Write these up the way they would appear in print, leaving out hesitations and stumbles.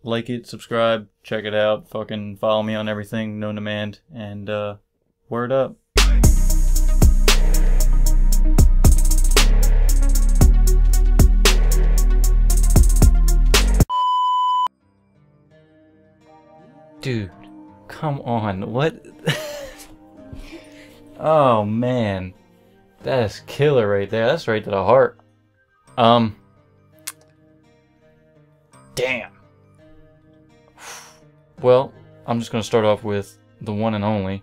like it, subscribe, check it out, fucking follow me on everything, no demand, and word up. Dude, come on, what? Oh man, that is killer right there. That's right to the heart. Damn. Well, I'm just gonna start off with the one and only,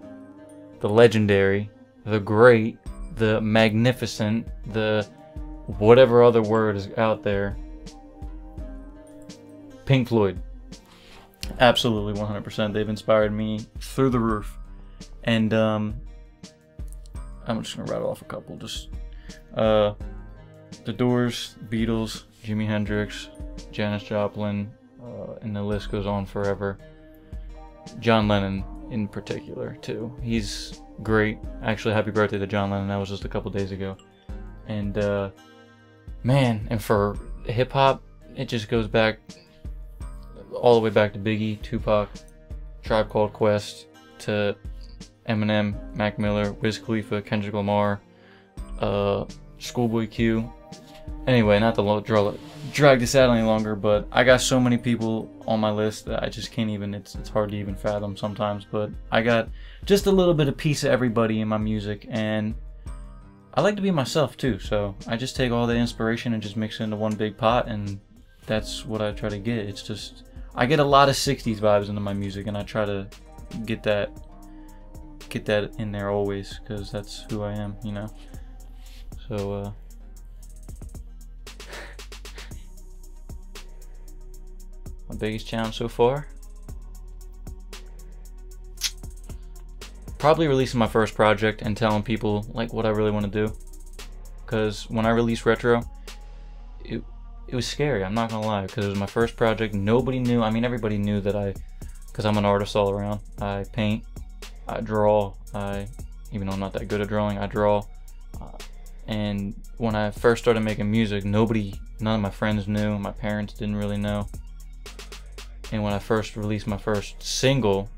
the legendary, the great, the magnificent, the whatever other word is out there. Pink Floyd. Absolutely 100%. They've inspired me through the roof. And I'm just gonna rattle off a couple. Just The Doors, Beatles, Jimi Hendrix, Janis Joplin, and the list goes on forever. John Lennon in particular too. He's great. Actually, happy birthday to John Lennon. That was just a couple days ago. And man, and for hip hop, it just goes back all the way back to Biggie, Tupac, Tribe Called Quest, to Eminem, Mac Miller, Wiz Khalifa, Kendrick Lamar, Schoolboy Q. Anyway, not to drag this out any longer, but I got so many people on my list that I just can't even, it's hard to even fathom sometimes, but I got just a little bit of piece of everybody in my music, and I like to be myself too, so I just take all the inspiration and just mix it into one big pot, and that's what I try to get. It's just, I get a lot of 60s vibes into my music, and I try to get that in there always, because that's who I am, you know. So my biggest challenge so far, probably releasing my first project and telling people like what I really want to do, because when I released Retro, it was scary, I'm not gonna lie, because it was my first project. Nobody knew. I mean, everybody knew that because I'm an artist all around. I paint, I draw, even though I'm not that good at drawing, I draw. And when I first started making music, none of my friends knew, my parents didn't really know. And when I first released my first single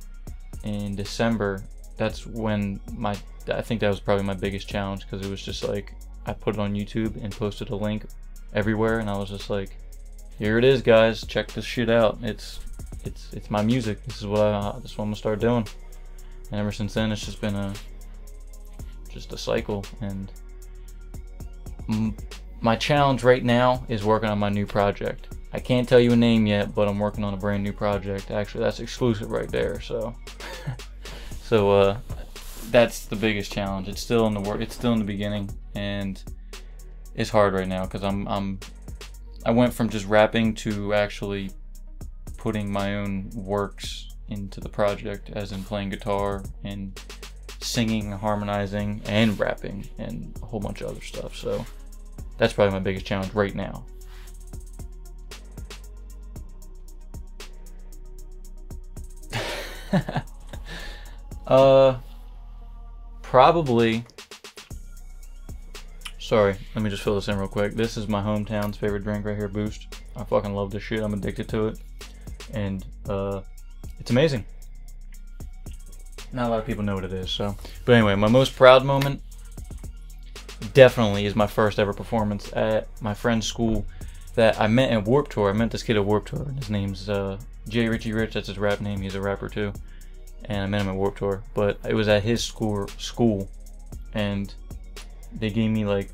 in December, that's when I think that was probably my biggest challenge, because it was just like, I put it on YouTube and posted a link everywhere, and I was just like, here it is, guys, check this shit out. It's my music. This is what I'm gonna start doing. And ever since then, it's just been just a cycle. And my challenge right now is working on my new project. I can't tell you a name yet, but I'm working on a brand new project. Actually, that's exclusive right there. So that's the biggest challenge. It's still in the work. It's still in the beginning, and it's hard right now because I went from just rapping to actually putting my own works into the project, as in playing guitar and singing, harmonizing, and rapping, and a whole bunch of other stuff. So that's probably my biggest challenge right now. Probably, sorry, let me just fill this in real quick. This is my hometown's favorite drink right here, Boost. I fucking love this shit. I'm addicted to it, and it's amazing. Not a lot of people know what it is, so. But anyway, my most proud moment definitely is my first ever performance at my friend's school that I met at Warped Tour. I met this kid at Warped Tour, and his name's J. Richie Rich. That's his rap name. He's a rapper too. And I met him at Warped Tour, but it was at his school, and they gave me, like,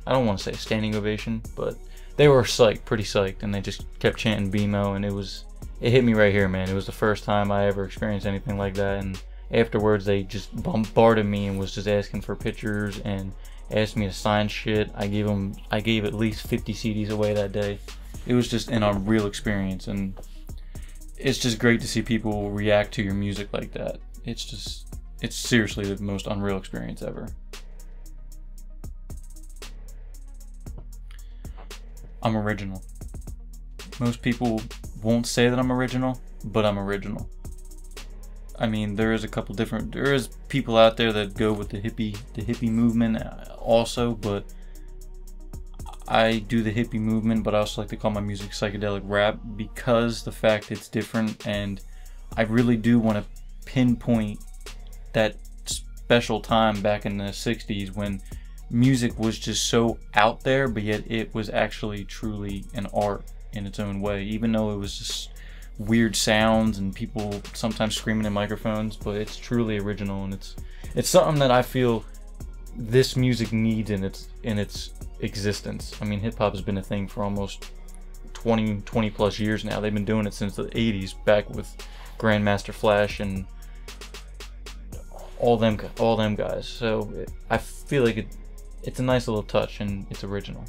I don't want to say standing ovation, but they were psyched, pretty psyched, and they just kept chanting BMO, and it hit me right here, man. It was the first time I ever experienced anything like that, and afterwards they just bombarded me and was just asking for pictures and asked me to sign shit. I gave at least 50 CDs away that day. It was just an unreal experience, and it's just great to see people react to your music like that. It's seriously the most unreal experience ever. I'm original. Most people won't say that I'm original, but I'm original. I mean, there is people out there that go with the hippie movement also, but I do the hippie movement, but I also like to call my music psychedelic rap because the fact it's different, and I really do want to pinpoint that special time back in the 60s when music was just so out there, but yet it was actually truly an art in its own way, even though it was just weird sounds and people sometimes screaming in microphones. But it's truly original, and it's something that I feel this music needs in its existence. I mean, hip-hop has been a thing for almost 20 plus years now. They've been doing it since the 80s, back with Grandmaster Flash and all them guys. So I feel like it's a nice little touch, and it's original.